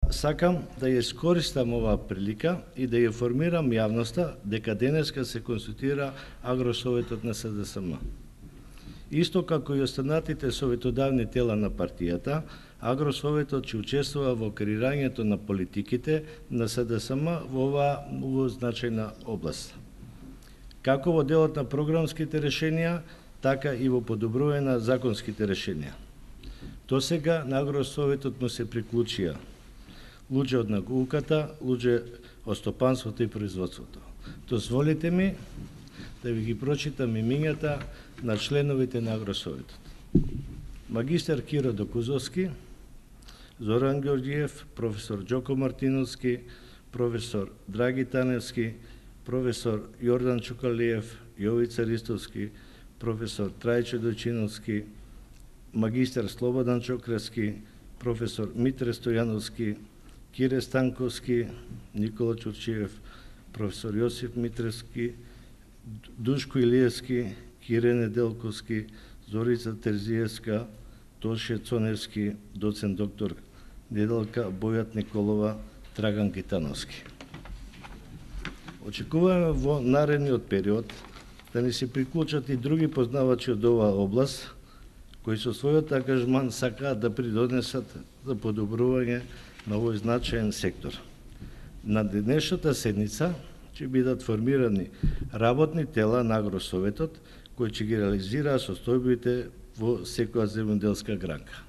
сакам да ја искористам оваа прилика и да ја информирам јавноста дека денеска се конституира Агросоветот на СДСМ. Исто како и останатите советодавни тела на партијата, Агросоветот ќе учествува во креирањето на политиките на СДСМ во оваа значајна област. Како во делот на програмските решенија, така и во подобрување на законските решенија. Досега на Агросоветот му се приклучија луѓе од науката, луѓе од стопанството и производството. Дозволете ми да ви ги прочитам имињата на членовите на Агросоветот. Магистар Киро Докузовски, Зоран Ѓорѓиев, професор Џоко Мартиновски, професор Драги Таневски, професор Јордан Чукалиев, Јовица Ристовски, професор Трајче Дојчиновски, магистар Слободан Чокрески, професор Митре Стојановски, Кире Станковски, Никола Чурчиев, професор Јосиф Митревски, Душко Илиевски, Кире Неделковски, Зорица Терзиевска, Тоше Цоневски, доцент доктор Неделка Бојат Николова, Драган Гитановски. Очекуваме во наредниот период да ни се приклучат и други познавачи од оваа област, кои со својот ангажман сакаат да придонесат за подобрување на овој значаен сектор. На денешната седница ќе бидат формирани работни тела на Агросоветот, кои ќе ги реализираат состојбите во секоја земјоделска гранка.